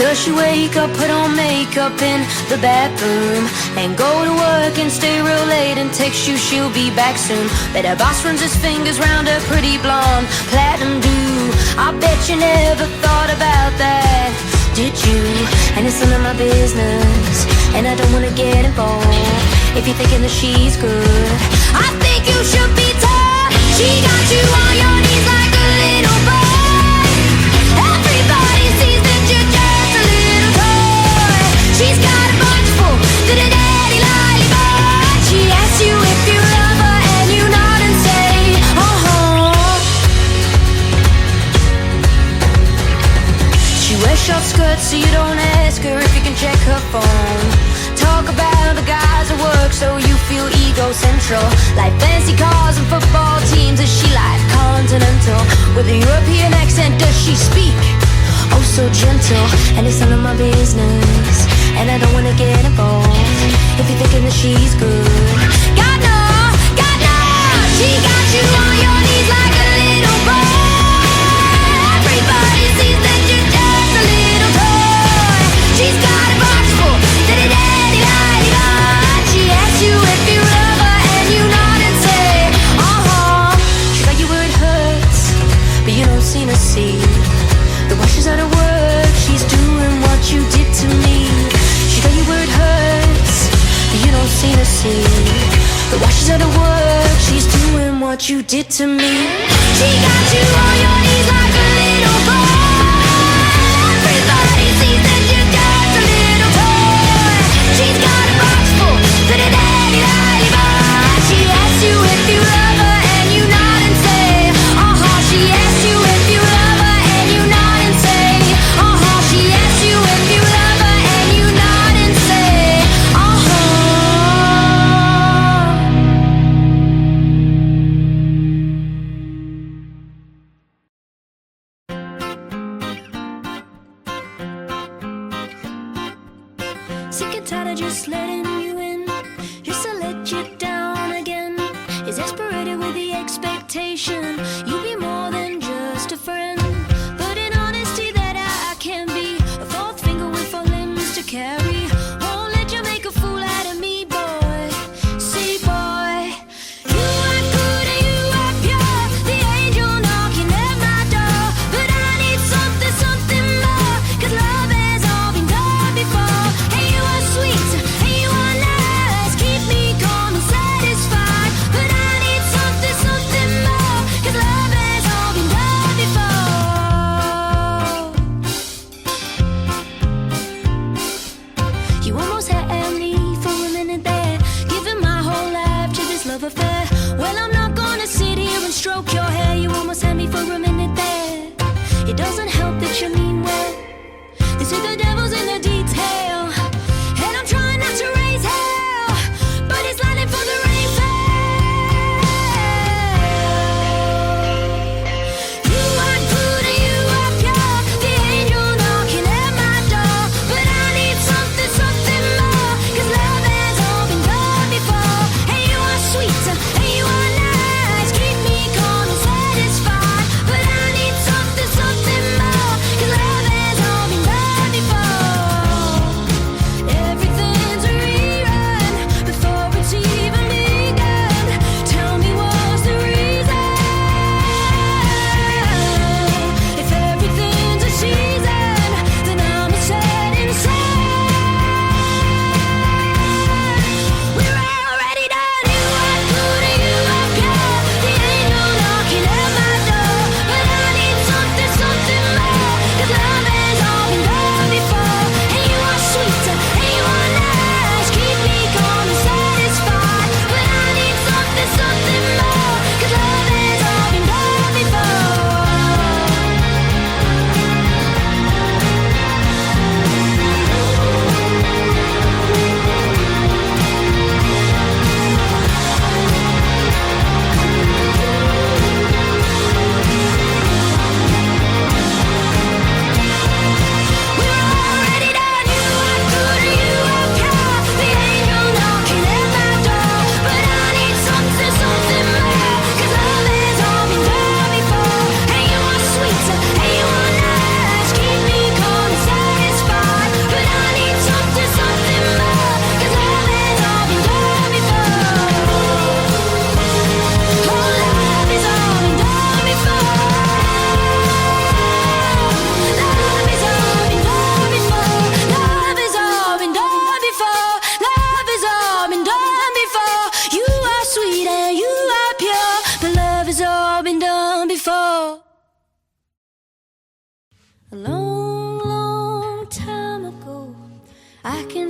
Does she wake up, put on makeup in the bathroom, and go to work and stay real late and text you she'll be back soon? Bet her boss runs his fingers round her pretty blonde platinum do. I bet you never thought about that, did you? And it's none of my business, and I don't wanna get involved if you're thinking that she's good. I think you should be tough. She got you on your knees like a little boy. Everybody sees that you're just a little toy. She's got a bunch full to the daddy lollipop. She asks you if you love her and you nod and say, She wears short skirts so you don't ask her if you can check her phone. Talk about the guys at work so you feel ego-central. Like fancy cars and football teams. Is she like continental? With a European accent, does she speak? Oh, so gentle. And it's none of my business, and I don't wanna get involved if you're thinking that she's good. God no, she got you on your knees like a little boy. Everybody sees that you're just a little toy. She's got a box full to the daddy lollipop. She asks you if you love her and you nod and say, She got you where it hurts, but you don't seem to see that while she's out of work, she's doing what you did to me. She got you where it hurts, but you don't seem to see that while she's out of work, she's doing what you did to me. She got you on your knees like a little boy. Everybody sees that you're just a little toy. She's got a box full to the daddy lollipop. She asks you if you love her and you nod and say, She asks you if you love her and you nod and say, She asks you if you love her and you nod and say,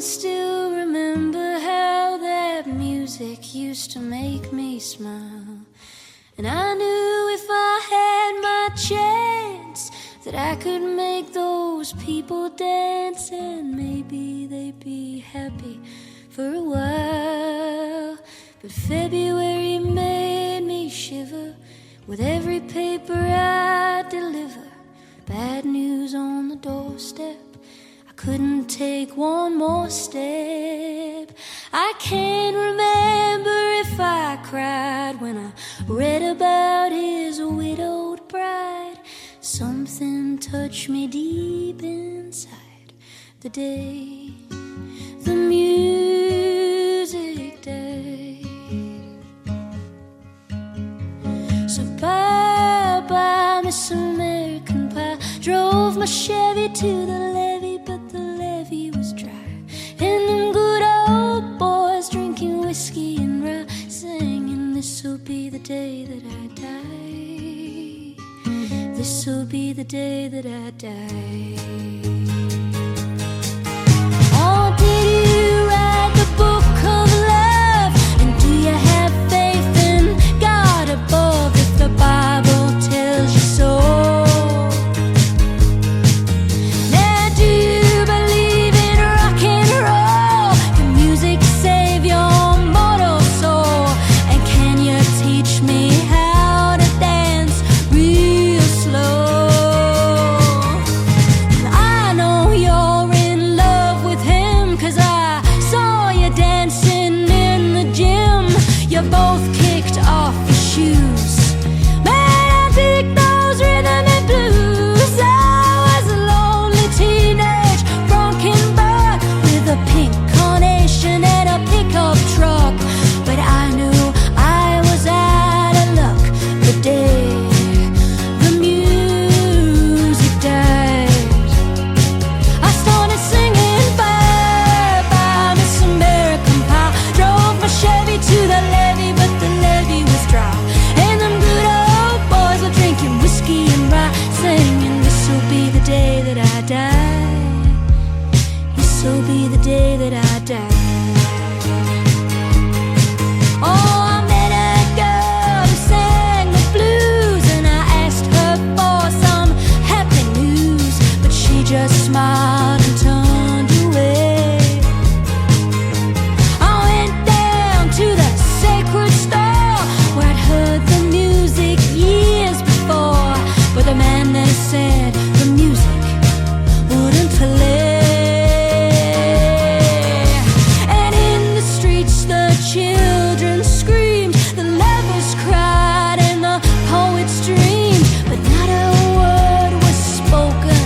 can still remember how that music used to make me smile. And I knew if I had my chance that I could make those people dance, and maybe they'd be happy for a while. But February made me shiver with every paper I deliver. Bad news on the doorstep, I couldn't take one more step. I can't remember if I cried when I read about his widowed bride. Something touched me deep inside the day the music died. So bye-bye, Miss American Pie. Drove my Chevy to the levee, but the levee was dry. And them good old boys drinking whiskey and rye, singing, this'll be the day that I die. This'll be the day that I die. Oh, did you write the book of love? And do you have faith in God above if the Bible tells you so? Now do you believe in rock and roll? Can music save your mortal soul? And can you teach me how to dance real slow? I know you're in love with him, 'cause I saw you dancing in the gym. You both kicked off your shoes. Man, I picked those rhythm and blues. I was a lonely teenage bronkin' buck with a pink carnation and a pickup truck. But I knew I was out of luck the day the music died. I started singing bye-bye, Miss American Pie. Drove my Chevy to the levee, but the levee was dry. And them good old boys were drinking whiskey and rye, singing, this'll be the day that I die. This'll be the day that I die. Oh, I met a girl who sang the blues, and I asked her for some happy news, but she just smiled and turned away. I went down to the sacred store where I'd heard the music years before, but the man there said the music wouldn't play. And in the streets the children screamed, the lovers cried, and the poets dreamed, but not a word was spoken.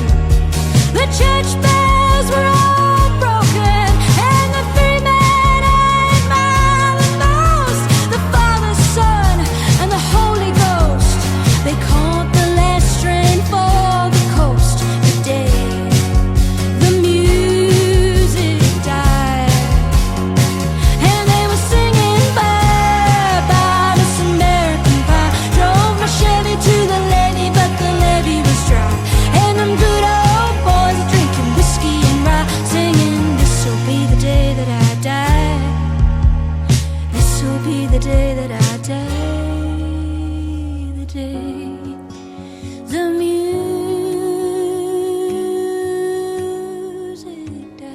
The church bells were all broken, and the three men ain't mine the most. The Father, Son, and the Holy Ghost, they caught the last train for the coast the day the music died. And they were singing bye-bye, Miss American Pie. Drove my Chevy to the levee, but the levee was dry. And them good old boys are drinking whiskey and rye, singing, this'll be the day that I die. This'll be the day that I die. The day the music died.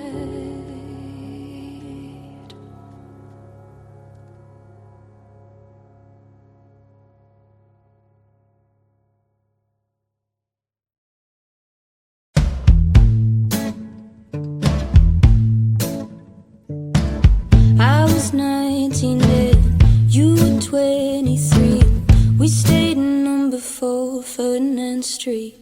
I was 19 then, you were 23. We stayed in number 4 Ferdinand Street.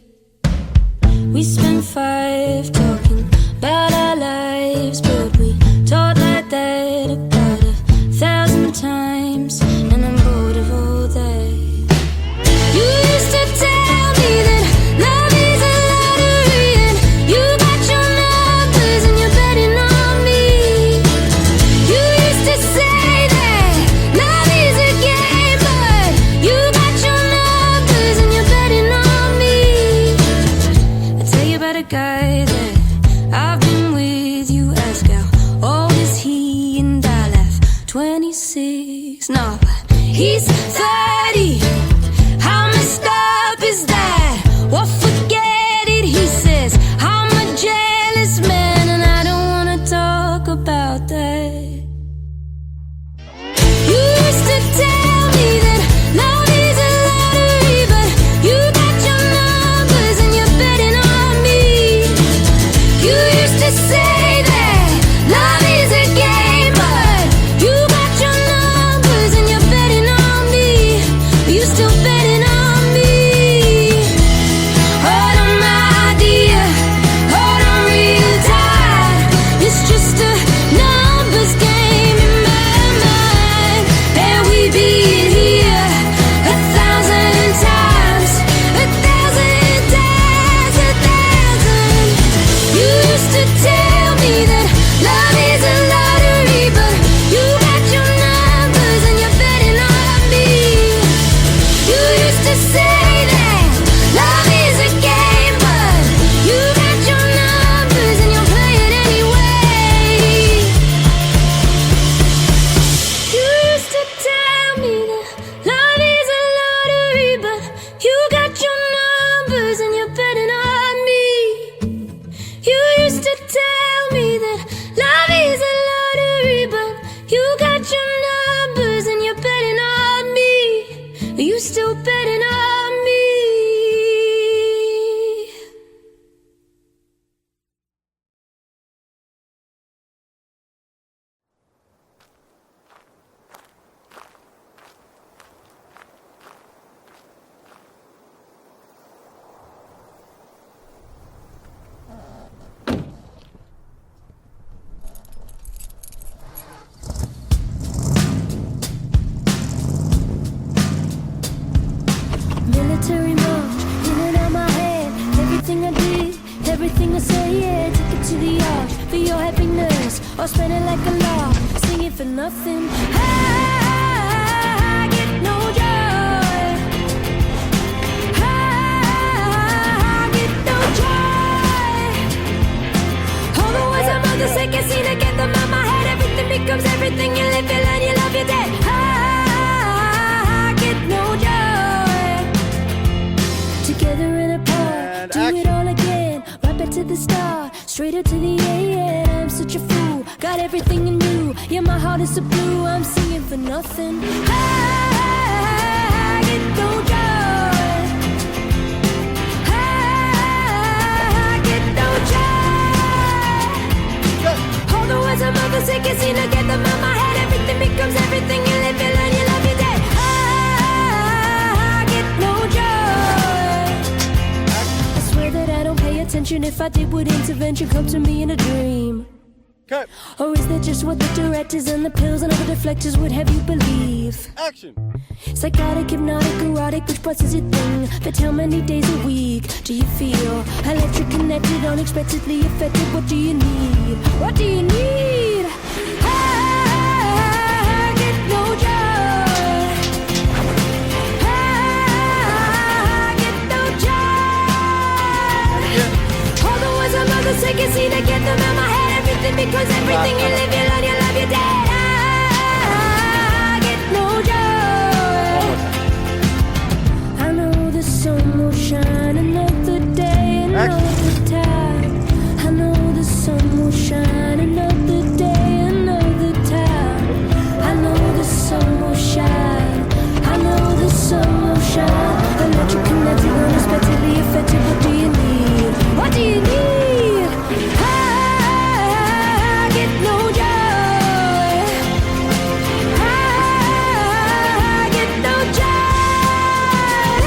We spent 5 talking about our lives, but we talked like that about 1,000 times, and I'm bored of all that. You used to tell me that love is a lottery, and you got your numbers and you're betting on me. You used to say that love is a game, but please. No, he's 30. How messed up is that? Well, forget it, he says. I'm a jealous man, and I don't wanna talk about that. You used to tell me that love is a lottery, but you got your numbers and you're betting on me. You used to say that love is a game, but you got your numbers and you're betting on me. Are you still betting on me? Hold on, my dear, hold on real tight. It's just a numbers game in my mind, and we beat here 1,000 times, 1,000 times, 1,000. You used to tell me that love is a lottery, but you got your numbers and you're betting on me. You used to say that love is a game, but you got your numbers and you're playing anyway. You used to tell me that love is a lottery, but you got your numbers and you're betting on me. You used to tell me that love is a lottery, but you got your numbers and you're betting on me. Are you still betting on me? Military march, in and out my head. Everything I did, everything I say, yeah. Take it to the arch for your happiness, or spend it like a law, sing it for nothing. I get no joy. I get no joy. All the words I'm on the say, can't seem to get them out my head. Everything becomes everything. You live, you learn, you love, you're dead. I get no joy. Together and apart, do it all again. Right back to the start, straight up to the end. I'm such a fool, got everything in you. Yeah, my heart is so blue, I'm singing for nothing. I get no joy. I get no joy. All the words I'm about to say, can't seem to get them out my head. Everything becomes everything. You live, you learn, you love, you're dead. I get no joy. I swear that I don't pay attention. If I did, would intervention come to me in a dream? Okay. Or is that just what the directors and the pills and other deflectors would have you believe? Action. Psychotic, hypnotic, erotic, which parts is it thing? But how many days a week do you feel electric, connected, unexpectedly affected? What do you need? What do you need? I get no joy. I get no joy. All the words I'm about to say, can't seem to get them out my head. Everything because everything. You live, you learn, you love, you're dead. I get no joy. I know the sun will shine another day, another time. I know the sun will shine another day, another time. I know the sun will shine. I know the sun will shine. Electric, connected, unexpectedly affected. What do you need? What do you need? I get no joy. I get no joy.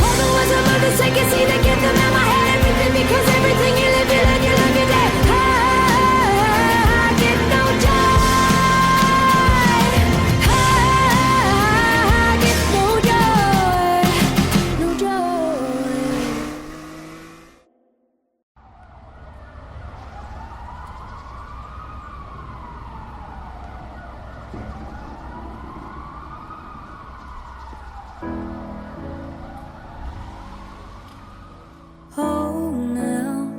All the words I'm about to say, can't seem to get them out my head. Everything because everything. You live, you learn, you love, you're dead. I get no joy. I get no joy. No joy. Oh, now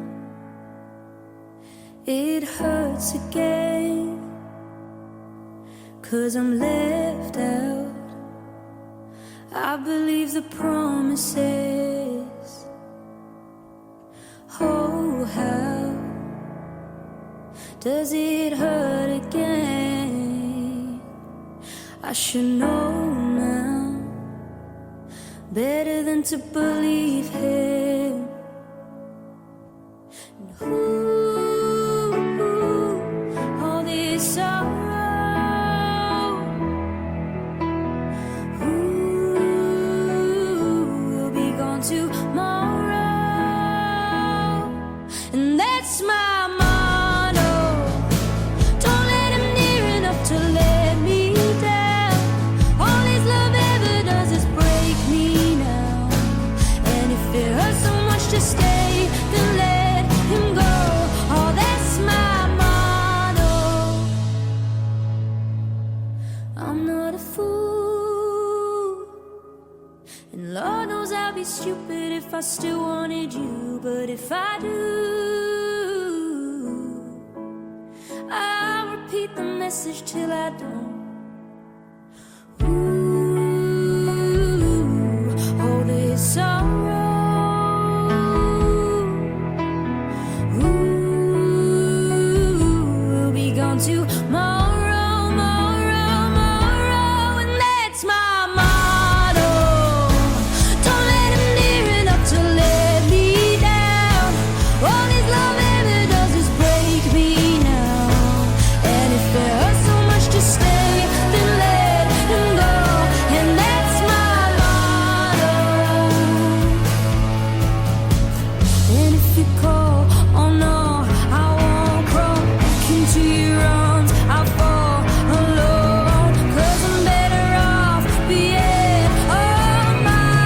it hurts again, 'cause I'm left out. I believe the promises. Oh, how does it hurt again? I should know now, better than to believe him. And all this sorrow, will be gone tomorrow. And that's my motto. Don't let him near enough to let me down. All his love ever does is break me now. And if it hurts so much to stay, then let him go. Oh, that's my motto. I'm not a fool, and Lord knows I'd be stupid if I still wanted you. But if I do, I'll repeat the message till I don't. Oh, this sorrow, will be gone tomorrow, tomorrow, and that's my motto. Don't let him near enough to let me down. All his love ever does is break me now. And if it hurts so much to stay, then let him go. And that's my motto. And if you call, oh no, I won't crawl back into your arms. I'll fall alone, 'cause I'm better off being on my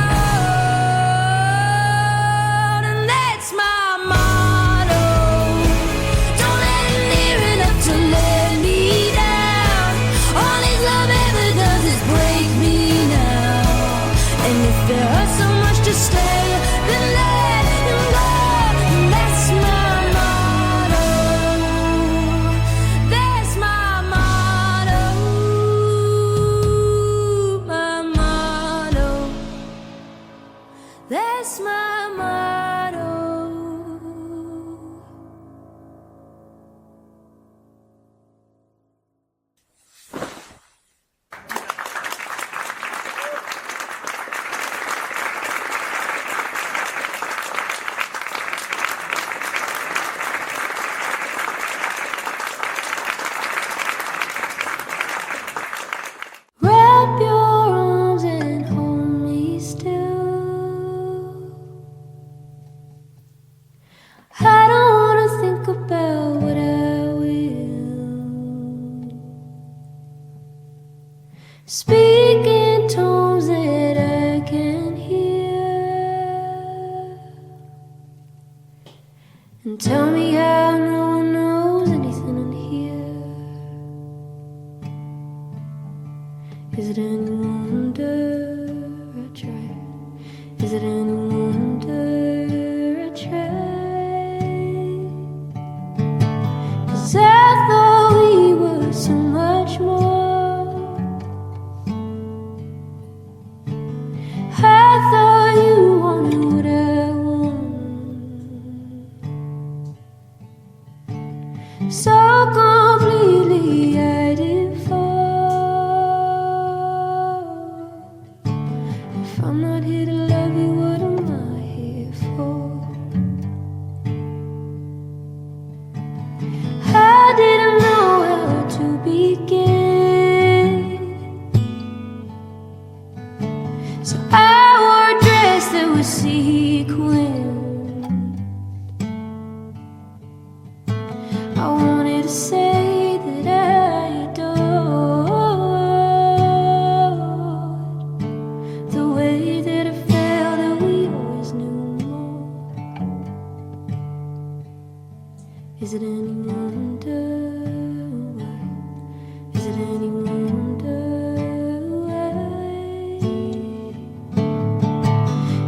own. And that's my motto. Don't let him near enough to let me down. All his love ever does is break me now. And if it hurts so much to stay, then let him go. And that's my motto. That's my motto. My motto. That's my motto. Wrap your arms and hold me still. I don't wanna think about what I will. Speak in tones that I can hear, and tell me how no one knows anything in here. Is it any wonder I tried? Is it any wonder I tried? 'Cause I thought we were so much more. I thought you wanted what I want, so completely I did fall. If I'm not here to love you, what am I here for? I didn't know how to begin, so I wore a dress that was sequined. I wanted to say that I adored the way that I felt, that we always knew more. Is it any wonder why? Is it any wonder why?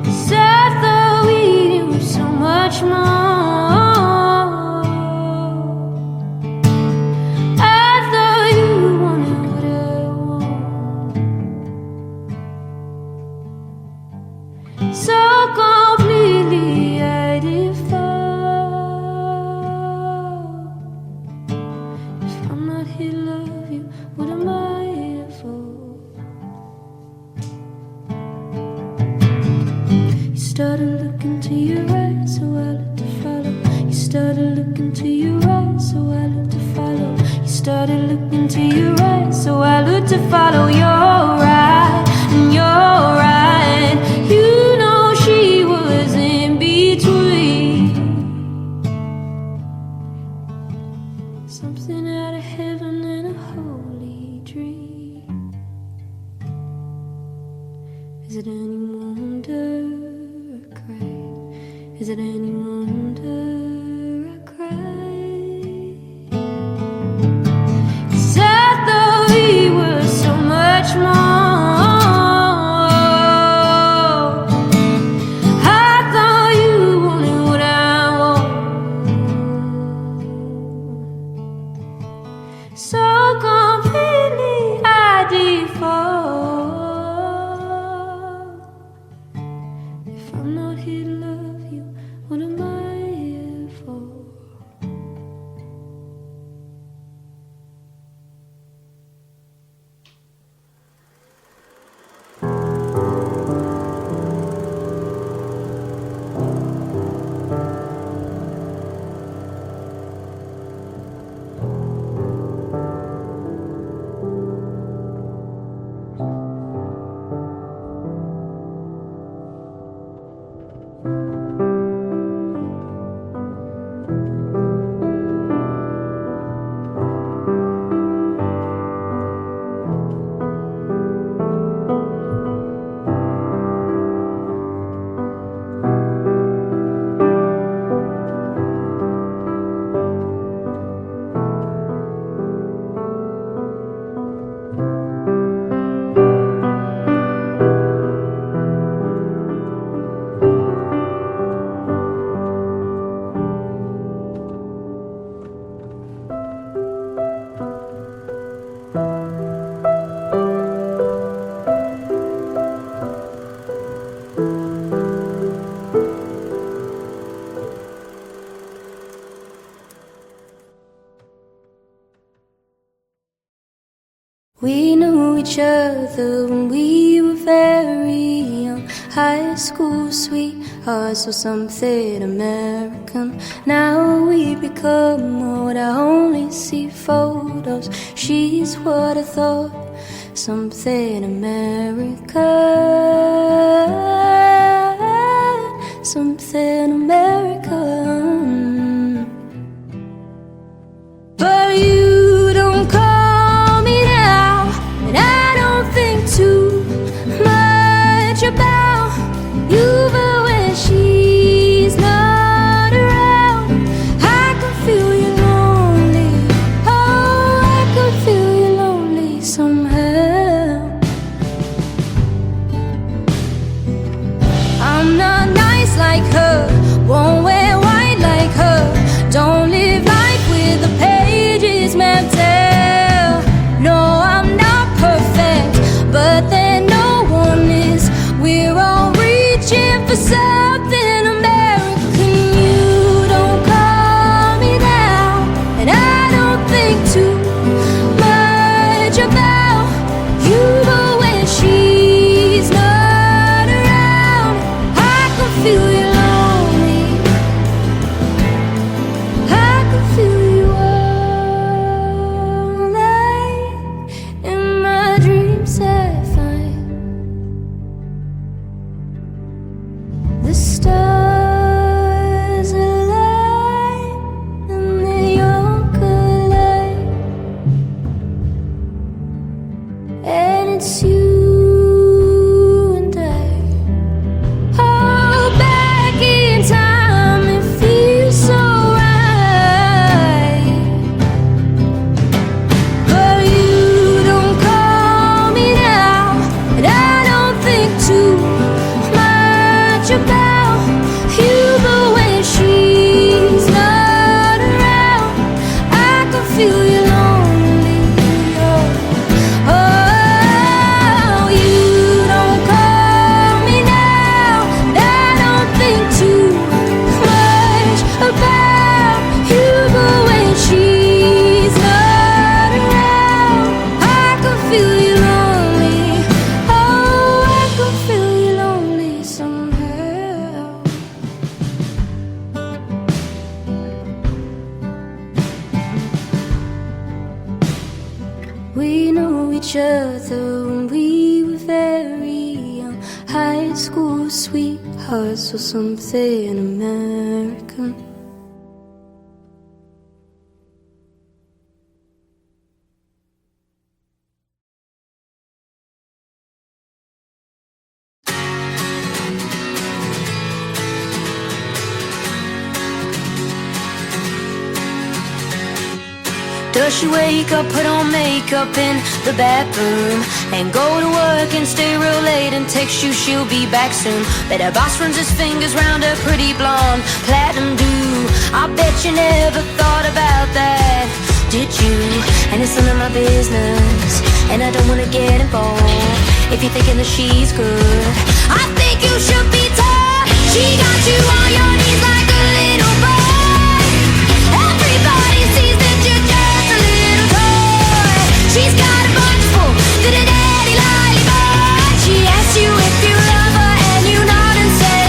'Cause I thought we didn't started looking to your right, so I looked to follow. You started looking to your right, so I looked to follow. You started looking to your right, so I looked to follow. You're right, and you're right. You know she was in between. Something out of heaven and a holy dream. Is it any wonder I cried? Is it any wonder I cried? 'Cause I thought we were so much more. I thought you wanted what I want. So completely I default. If I'm not here to love you, what am I here for? We knew each other when we were very young. High school sweethearts or something American. Now we become what I only see photos. She's what I thought, something American. Something American. But you don't call me now, and I don't think too much about you. But when she's not around, I can feel you lonely. Oh, I can feel you lonely somehow. I'm not nice like her, won't wear white like her, don't live life with the pages mapped out. No, I'm not perfect, but then no one is. We're all reaching for something American. You don't call me now, and I don't think too much about you. But when she's not around, I can feel you lonely. I can feel you all night. In my dreams I find the stars align, and then you're collide, and it's you and I. Oh, back in time, it feels so right. But you don't call me now, and I don't think too much about you. But when she's not around, I can feel you lonely. Oh, together when we were very young. High school sweethearts or something American. Does she wake up, put on makeup in the bathroom, and go to work and stay real late and text you she'll be back soon? Bet her boss runs his fingers round her pretty blonde platinum do. I bet you never thought about that, did you? And it's none of my business, and I don't wanna get involved if you're thinking that she's good. I think you should be told she got you on your knees like a little boy. Everybody sees that you're just a little toy. She's got a bunch full to the daddy lollipop. She asks you if you love her and you nod and say,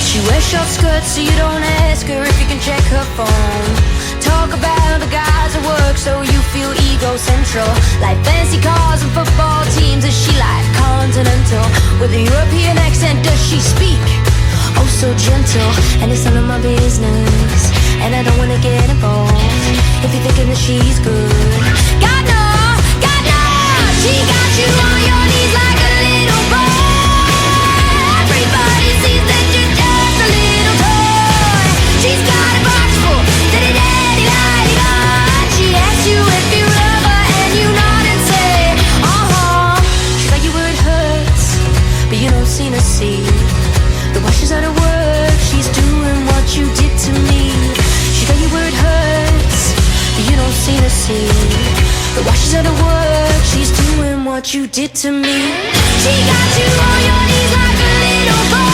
She wears short skirts so you don't ask her if you can check her phone. Talk about the guys at work so you feel ego-central. Like fancy cars and football teams. Is she like continental with a European accent? Does she speak oh so gentle? And it's none of my business, and I don't wanna get involved if you're thinking that she's good. God no, she got you on your knees like a little boy. Everybody sees that you're just a little toy. She's got a box full to the daddy lollipop. She asks you if you love her and you nod and say, She's like you where it hurts, but you don't seem to see the while she's out of work, she's doing what you did to me. She got you where it hurts, but you don't seem to see the while she's out of work, she's doing what you did to me. She got you on your knees like a little boy.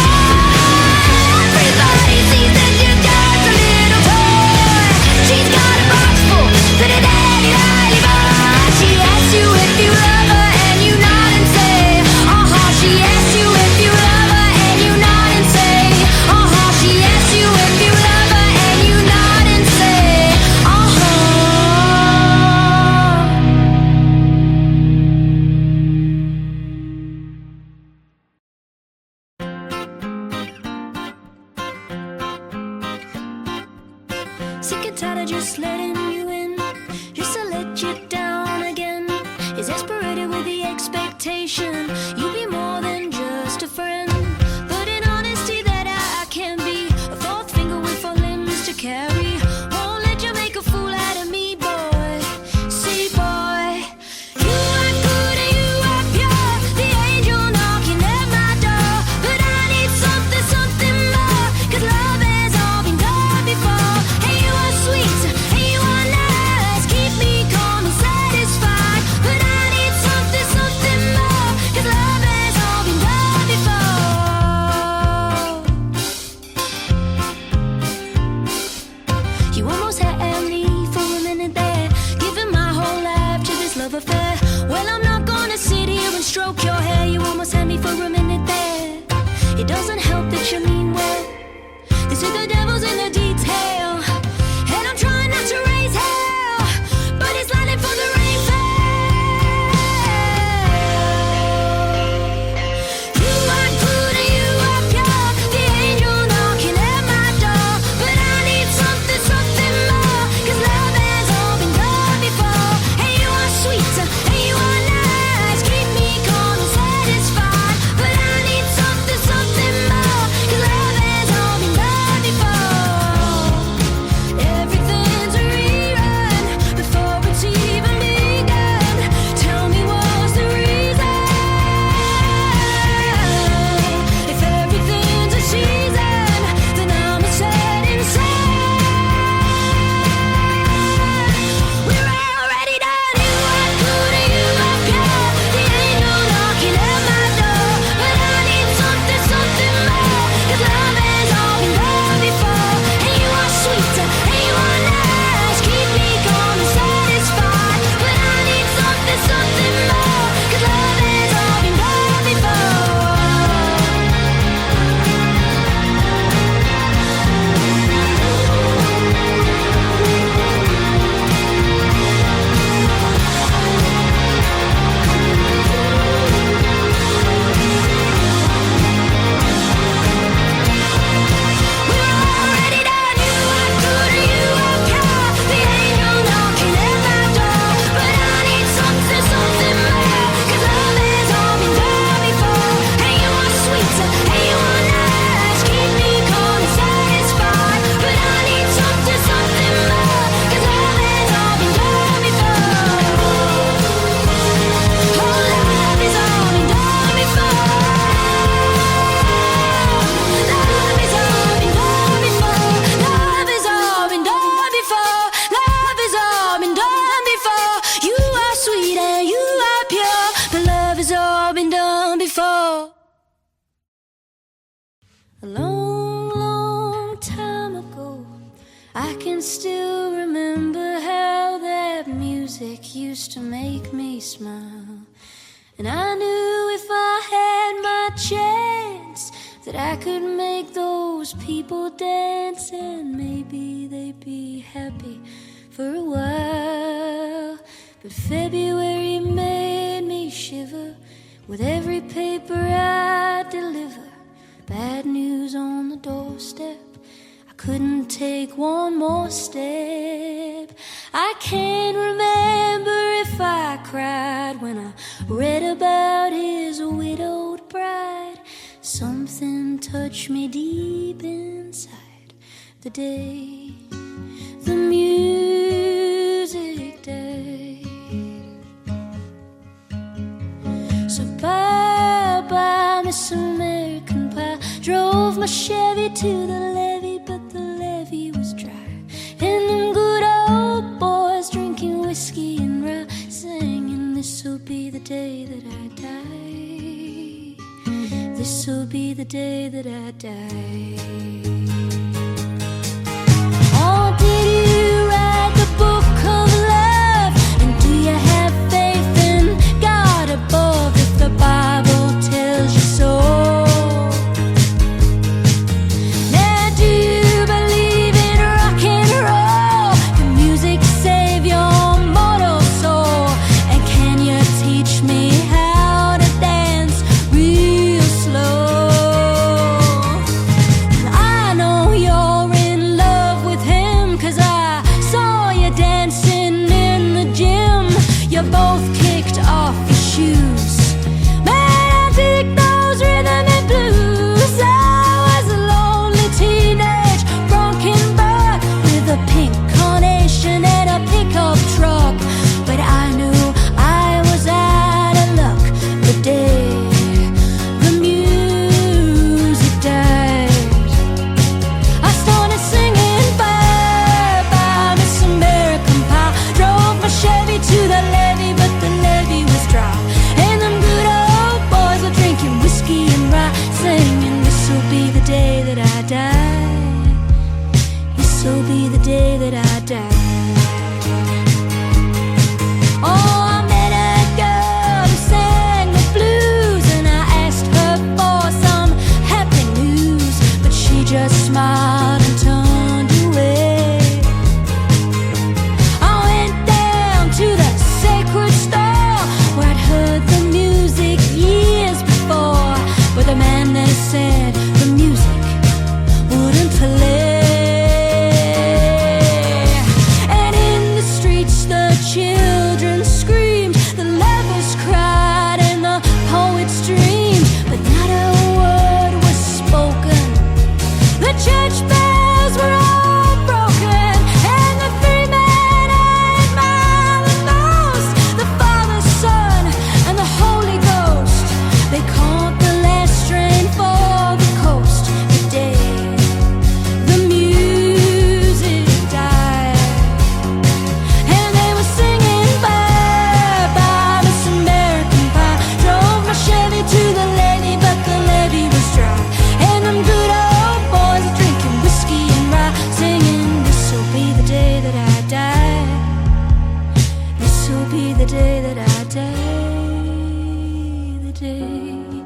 Everybody sees that you're just a little toy. She's got a box full to the daddy lollipop. She asks you if you love her and you nod and say, She asks you if you love her and you nod and say, She asks you if you love her and you nod and say, Sick and tired of just letting you in, just to let you down again. Is exasperated with the expectation you'll be more than just a friend. But in honesty that I can be a fourth finger with four limbs to carry. Won't let you make a fool out of me, boy. See, boy, you are good and you are pure, the angel knocking at my door. But I need something more, 'cause love has all been done before. Hey, you are sweet, hey, you are nice, keep me calm and satisfied. But I need something more, 'cause love still remember how that music used to make me smile. And I knew if I had my chance that I could make those people dance, and maybe they'd be happy for a while. But February made me shiver with every paper I deliver. Bad news on the doorstep, I couldn't take one more step. I can't remember if I cried when I read about his widowed bride. Something touched me deep inside the day the music died. So bye-bye, Miss American Pie. Drove my Chevy to the levee, but the levee was dry. And them good old boys drinking whiskey and rye, singing, this'll be the day that I die. This'll be the day that I die. Oh, did you write the book of love? And do you have faith in God above if the Bible tells you so? Now do you believe in rock and roll? Can music save your mortal soul? And can you teach me how to dance real slow? I know you're in love with him, 'cause I saw you dancing in the gym. You both kicked off your shoes. Man, I dig those rhythm and blues. I was a lonely teenage bronkin' buck with a pink carnation and a pickup truck. But I knew I was out of luck the day the music died. I started singing bye-bye, Miss American Pie. Drove my Chevy to the levee, but the levee was dry. And them good old boys were drinking whiskey and rye, singing, this'll be the day that I die. This'll be the day that I die. Oh, I met a girl who sang the blues, and I asked her for some happy news, but she just smiled and turned away. I went down to the sacred store where I'd heard the music years before, with a man that said the music wouldn't play. And in the streets the children screamed, the lovers cried, and the poets dreamed, but not a word was spoken. The church bells were all broken, and the three men ate more than most. The Father, Son, and the Holy Ghost, they called the last train for the coast. The day the music died, and they were singing bye-bye, Miss American Pie. Drove my Chevy to the levee, but the levee was dry. And them good old boys are drinking whiskey and rye, singing, this'll be the day that I die. This'll be the day that I die. The day